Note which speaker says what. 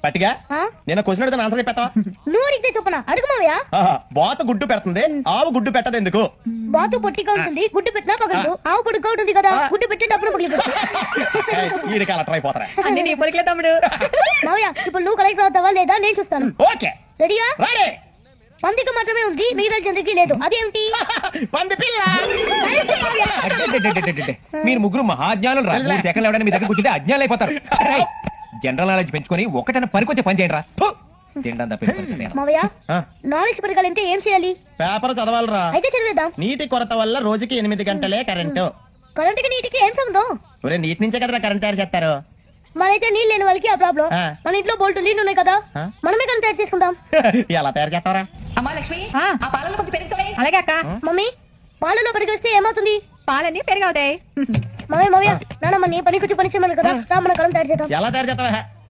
Speaker 1: పట్టిగా నేను క్వశ్చన్ అడిగితే ఆన్సర్ చెప్పేస్తావా?
Speaker 2: నువ్వు అడిగితే చెప్పనా? అడుగు మావయ్య.
Speaker 1: బాతు గుడ్డు పెడుతుంది, ఆవు గుడ్డు పెట్టదు ఎందుకు?
Speaker 2: బాతు పొట్టిగా ఉంటుంది, గుడ్డు పెట్టినా పగలదు. ఆవు పొడుగ్గా ఉంటుంది కదా, గుడ్డు పెట్టేటప్పుడు పగిలిపోతుంది.
Speaker 1: వీడికి అలా అయిపోతారా?
Speaker 3: అన్ని నీ పొలికలే తమ్ముడు.
Speaker 2: మావయ్య ఇప్పుడు నువ్వు కలెక్ట్ అవుతావా లేదా నేను చూస్తాను.
Speaker 1: ఓకే
Speaker 2: రెడీయా?
Speaker 1: రెడీ.
Speaker 2: పందికి మాత్రమే ఉంది, మిగతా జంతువుకి లేదు. అదేమిటి?
Speaker 1: పంది పిల్ల.
Speaker 4: మీరు ముగ్గురు మహాజ్ఞానులు రా. 3 సెకండ్లు ఎవడైనా మీ దగ్గర కూర్చుంటే అజ్ఞానులు అయిపోతారు. జనరల్ నాలెడ్జ్ పెంచుకొని ఒకటైనా పనికొచ్చే పని చేయండి రా. తినడం తప్పేసి
Speaker 2: మావయ్య నాలెడ్జ్ పెరగాలంటే ఏం చేయాలి?
Speaker 1: పేపర్ చదవాలరా.
Speaker 2: అయితే చదివేద్దాం.
Speaker 1: నీటి కొరత వల్ల రోజుకి 8 గంటలే కరెంటు.
Speaker 2: కరెంటుకి నీటికి ఏం సంబంధం?
Speaker 1: ఒరే నీటి నుంచే కదరా కరెంట్ తయారు చేస్తారు.
Speaker 2: మనైతే నీళ్ళు లేని వాళ్ళకి ఆ ప్రాబ్లం.
Speaker 1: ఆ.
Speaker 2: మన ఇంట్లో బోల్ట్ నీళ్ళు ఉన్నాయి కదా, మనమే కరెంట్ తయారు చేసుకుందాం.
Speaker 1: ఎలా తయారు చేస్తారా?
Speaker 3: అమ్మా లక్ష్మి, ఆ పాలలో కొంచెం పెరుగుతాయి. అలాగే అక్క.
Speaker 2: మమ్మీ పాలలో పరిగెస్తే ఏమవుతుంది?
Speaker 3: పాలన్నీ పెరిగవుతాయి.
Speaker 2: మమ్మీ మావయ్య నానమ్మ నీ పని కొంచెం పని చేయమని కదా, మన కరెంట్ తయారు చేద్దాం.
Speaker 1: ఎలా తయారు చేస్తావా?